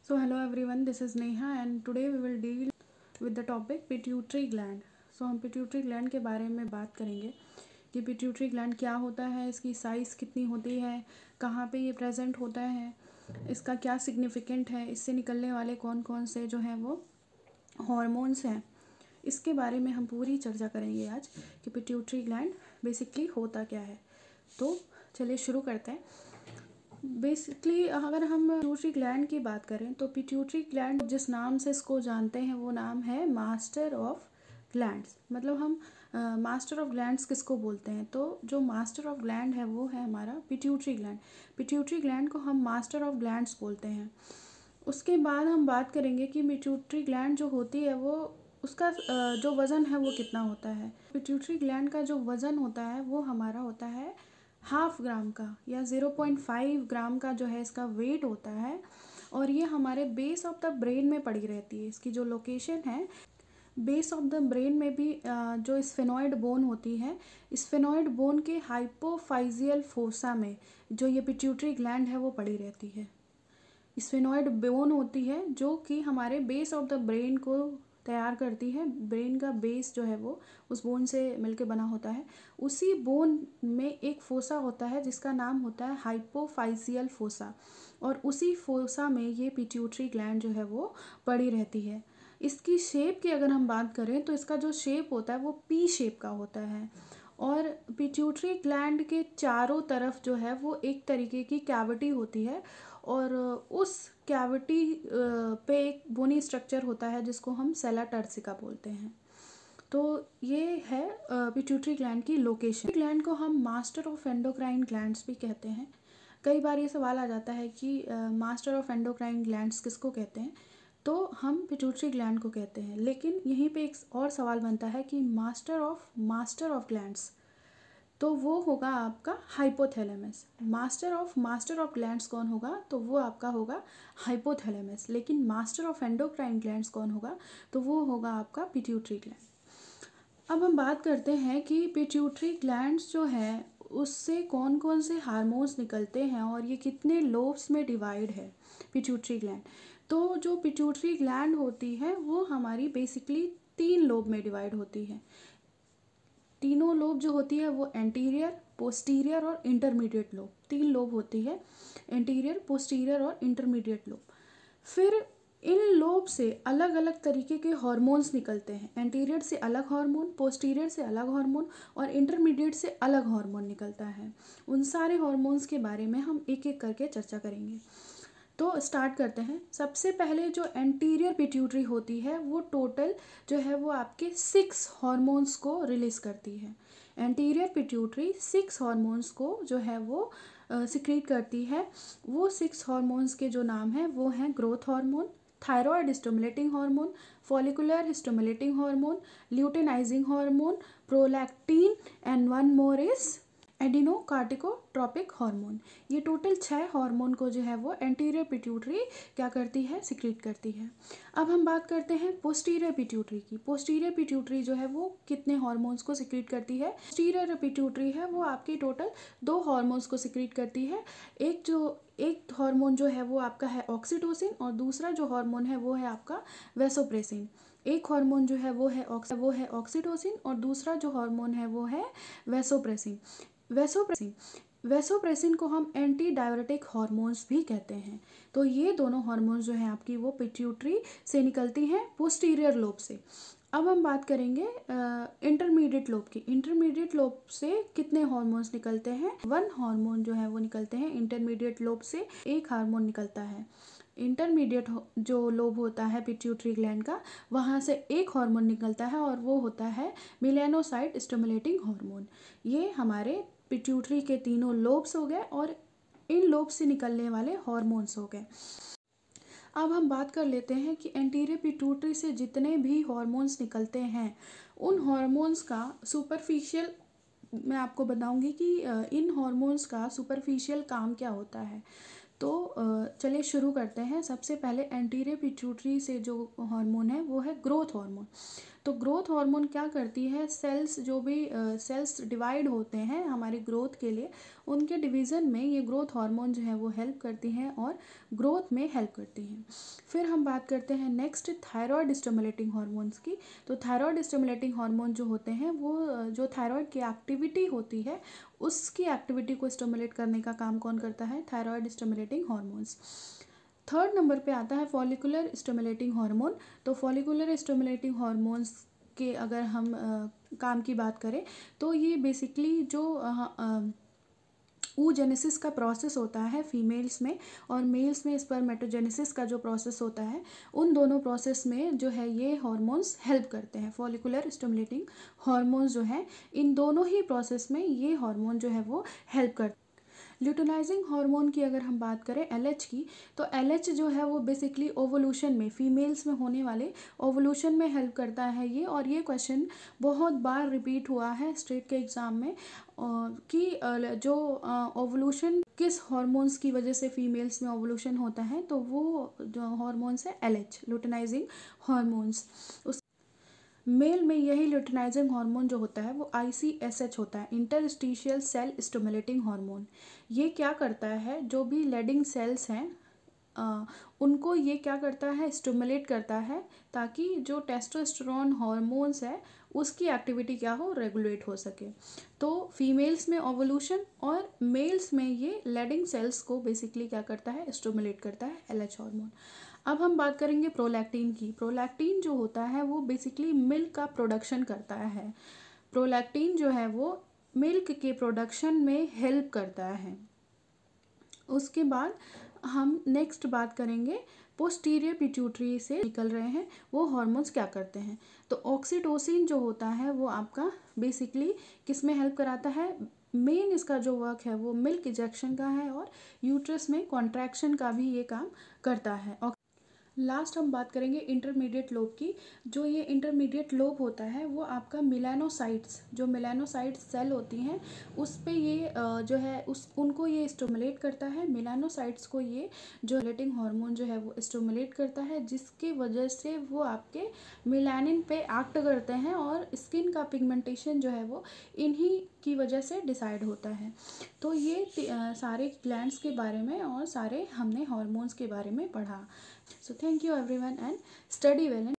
So hello everyone, this is Neha and today we will deal with the topic pituitary gland. So हम pituitary gland के बारे में बात करेंगे कि pituitary gland क्या होता है, इसकी साइज़ कितनी होती है, कहाँ पे ये प्रेजेंट होता है, इसका क्या सिग्निफिकेंट है, इससे निकलने वाले कौन कौन से जो हैं वो हॉर्मोन्स हैं, इसके बारे में हम पूरी चर्चा करेंगे आज कि पिट्यूटरी ग्लैंड बेसिकली होता क्या है। तो चलिए शुरू करते हैं। बेसिकली अगर हम पिट्यूटरी ग्लैंड की बात करें तो पिट्यूटरी ग्लैंड जिस नाम से इसको जानते हैं वो नाम है मास्टर ऑफ ग्लैंड्स। मतलब हम मास्टर ऑफ ग्लैंड्स किसको बोलते हैं, तो जो मास्टर ऑफ ग्लैंड है वो है हमारा पिट्यूटरी ग्लैंड। पिट्यूटरी ग्लैंड को हम मास्टर ऑफ ग्लैंड्स बोलते हैं। उसके बाद हम बात करेंगे कि पिट्यूटरी ग्लैंड जो होती है वो उसका जो वज़न है वो कितना होता है। पिट्यूटरी ग्लैंड का जो वज़न होता है वो हमारा होता है 1/2 ग्राम का या 0.5 ग्राम का जो है इसका वेट होता है, और ये हमारे बेस ऑफ द ब्रेन में पड़ी रहती है। इसकी जो लोकेशन है बेस ऑफ द ब्रेन में भी जो स्फेनॉइड बोन होती है, स्फेनॉइड बोन के हाइपोफाइजियल फोसा में जो ये पिट्यूटरी ग्लैंड है वो पड़ी रहती है। स्फेनॉइड बोन होती है जो कि हमारे बेस ऑफ द ब्रेन को तैयार करती है। ब्रेन का बेस जो है वो उस बोन से मिलके बना होता है। उसी बोन में एक फोसा होता है जिसका नाम होता है हाइपोफाइजियल फोसा, और उसी फोसा में ये पिट्यूटरी ग्लैंड जो है वो पड़ी रहती है। इसकी शेप की अगर हम बात करें तो इसका जो शेप होता है वो पी शेप का होता है, और पिट्यूटरी ग्लैंड के चारों तरफ जो है वो एक तरीके की कैविटी होती है, और उस कैविटी पे एक बोनी स्ट्रक्चर होता है जिसको हम सेला टर्सिका बोलते हैं। तो ये है पिट्यूटरी ग्लैंड की लोकेशन। ग्लैंड को हम मास्टर ऑफ एंडोक्राइन ग्लैंड्स भी कहते हैं। कई बार ये सवाल आ जाता है कि मास्टर ऑफ एंडोक्राइन ग्लैंड्स किसको कहते हैं, तो हम पिट्यूटरी ग्लैंड को कहते हैं। लेकिन यहीं पे एक और सवाल बनता है कि मास्टर ऑफ ग्लैंड्स, तो वो होगा आपका हाइपोथैलेमस। मास्टर ऑफ ग्लैंड्स कौन होगा, तो वो आपका होगा हाइपोथैलेमस। लेकिन मास्टर ऑफ एंडोक्राइन ग्लैंड्स कौन होगा, तो वो होगा आपका पिट्यूटरी ग्लैंड। अब हम बात करते हैं कि पिट्यूटरी ग्लैंड्स जो है उससे कौन कौन से हार्मोन्स निकलते हैं और ये कितने लोब्स में डिवाइड है पिट्यूटरी ग्लैंड। तो जो पिट्यूटरी ग्लैंड होती है वो हमारी बेसिकली 3 लोब में डिवाइड होती है। तीनों लोब जो होती है वो एंटीरियर, पोस्टीरियर और इंटरमीडिएट लोब, 3 लोब होती है, एंटीरियर, पोस्टीरियर और इंटरमीडिएट लोब। फिर इन लोब से अलग अलग तरीके के हार्मोन्स निकलते हैं। एंटीरियर से अलग हार्मोन, पोस्टीरियर से अलग हार्मोन और इंटरमीडिएट से अलग हार्मोन निकलता है। उन सारे हार्मोन्स के बारे में हम एक एक करके चर्चा करेंगे। तो स्टार्ट करते हैं। सबसे पहले जो एंटीरियर पिट्यूटरी होती है वो टोटल जो है वो आपके 6 हार्मोन्स को रिलीज़ करती है। एंटीरियर पिट्यूटरी 6 हार्मोन्स को जो है वो सिक्रीट करती है। वो 6 हार्मोन्स के जो नाम हैं वो हैं growth hormone, thyroid stimulating hormone, follicular stimulating hormone, luteinizing hormone, prolactin and one more is adrenocorticotropic hormone. ये टोटल 6 हार्मोन को जो है वो एंटीरियर पिट्यूटरी क्या करती है, सिक्रीट करती है। अब हम बात करते हैं पोस्टीरियर पिट्यूटरी की। पोस्टीरियर पिट्यूटरी जो है वो कितने हार्मोन्स को सिक्रीट करती है। पोस्टीरियर पिट्यूटरी है वो आपकी टोटल 2 हार्मोन्स को सिक्रीट करती है। एक हार्मोन जो है वो आपका है ऑक्सीटोसिन, और दूसरा जो हार्मोन है वो है आपका वैसोप्रेसिन। एक हार्मोन जो है वो है ऑक्सीटोसिन, और दूसरा जो हार्मोन है वो है वैसोप्रेसिन। वैसोप्रेसिन को हम एंटी डायरेटिक हार्मोन्स भी कहते हैं। तो ये दोनों हार्मोन्स जो हैं आपकी वो पिट्यूटरी से निकलती हैं, पोस्टीरियर लोब से। अब हम बात करेंगे इंटरमीडिएट लोब की। इंटरमीडिएट लोब से कितने हार्मोन्स निकलते हैं, 1 हार्मोन जो है वो निकलते हैं इंटरमीडिएट लोब से। एक हार्मोन निकलता है इंटरमीडिएट जो लोब होता है पिट्यूटरी ग्लैंड का, वहाँ से एक हार्मोन निकलता है और वो होता है मेलानोसाइट स्टिमुलेटिंग हार्मोन। ये हमारे पिट्यूटरी के तीनों लोब्स हो गए और इन लोब से निकलने वाले हार्मोन्स हो गए। अब हम बात कर लेते हैं कि एंटीरियर पिट्यूटरी से जितने भी हार्मोन्स निकलते हैं उन हार्मोन्स का सुपरफिशियल, मैं आपको बताऊंगी कि इन हार्मोन्स का सुपरफिशियल काम क्या होता है। तो चलिए शुरू करते हैं। सबसे पहले एंटीरियर पिट्यूटरी से जो हार्मोन है वो है ग्रोथ हार्मोन। तो ग्रोथ हार्मोन क्या करती है, सेल्स जो भी सेल्स डिवाइड होते हैं हमारी ग्रोथ के लिए, उनके डिवीज़न में ये ग्रोथ हार्मोन जो है वो हेल्प करती हैं और ग्रोथ में हेल्प करती हैं। फिर हम बात करते हैं नेक्स्ट थायराइड स्टिमुलेटिंग हार्मोन्स की। तो थायराइड स्टिमुलेटिंग हार्मोन जो होते हैं वो जो थायराइड की एक्टिविटी होती है उसकी एक्टिविटी को स्टिमुलेट करने का काम कौन करता है, thyroid stimulating hormones. Third number पे आता है फॉलिकुलर स्टिमुलेटिंग हार्मोन। तो फॉलिकुलर स्टिमुलेटिंग हार्मोन्स के अगर हम काम की बात करें तो ये बेसिकली जो oogenesis का प्रोसेस होता है फीमेल्स में और मेल्स में स्पर्मेटोजेनेसिस का जो प्रोसेस होता है, उन दोनों प्रोसेस में जो है ये हार्मोन्स हेल्प करते हैं। फॉलिकुलर स्टिमुलेटिंग हार्मोन्स जो है इन दोनों ही प्रोसेस में ये हार्मोन जो है वो हेल्प करते हैं। ल्यूटिनाइजिंग हार्मोन की अगर हम बात करें LH की, तो LH जो है वो बेसिकली ओवोल्यूशन में, फीमेल्स में होने वाले ओवोल्यूशन में हेल्प करता है ये। और ये क्वेश्चन बहुत बार रिपीट हुआ है स्टेट के एग्ज़ाम में कि जो ओवोल्यूशन किस हार्मोन्स की वजह से फीमेल्स में ओवोल्यूशन होता है, तो वो जो हार्मोन्स है LH, ल्यूटिनाइजिंग हार्मोन्स। उस मेल में यही ल्यूटिनाइजिंग हार्मोन जो होता है वो ICSH होता है, इंटरस्टिशियल सेल स्टिमुलेटिंग हार्मोन। ये क्या करता है, जो भी लेडिंग सेल्स हैं उनको ये क्या करता है, स्टिमुलेट करता है ताकि जो टेस्टोस्टेरोन हार्मोन्स है उसकी एक्टिविटी क्या हो, रेगुलेट हो सके। तो फीमेल्स में ओवोल्यूशन और मेल्स में ये लेडिंग सेल्स को बेसिकली क्या करता है, स्टिमुलेट करता है LH हार्मोन। अब हम बात करेंगे प्रोलैक्टिन की। प्रोलैक्टिन जो होता है वो बेसिकली मिल्क का प्रोडक्शन करता है। प्रोलैक्टिन जो है वो मिल्क के प्रोडक्शन में हेल्प करता है। उसके बाद हम नेक्स्ट बात करेंगे पोस्टीरियर पिट्यूटरी से निकल रहे हैं वो हार्मोन्स क्या करते हैं। तो ऑक्सीटोसिन जो होता है वो आपका बेसिकली किस में हेल्प कराता है, मेन इसका जो वर्क है वो मिल्क इजेक्शन का है और यूट्रस में कॉन्ट्रैक्शन का भी ये काम करता है। लास्ट हम बात करेंगे इंटरमीडिएट लोब की। जो ये इंटरमीडिएट लोब होता है वो आपका मेलानोसाइट्स, जो मेलानोसाइट्स सेल होती हैं उस पे ये जो है उनको ये स्टिमुलेट करता है। मेलानोसाइट्स को ये जो लेटिंग हार्मोन जो है वो स्टिमुलेट करता है, जिसकी वजह से वो आपके मेलानिन पे एक्ट करते हैं और स्किन का पिगमेंटेशन जो है वो इन्हीं की वजह से डिसाइड होता है। तो ये सारे ग्लैंड्स के बारे में और सारे हमने हार्मोन्स के बारे में पढ़ा। So thank you everyone and study well.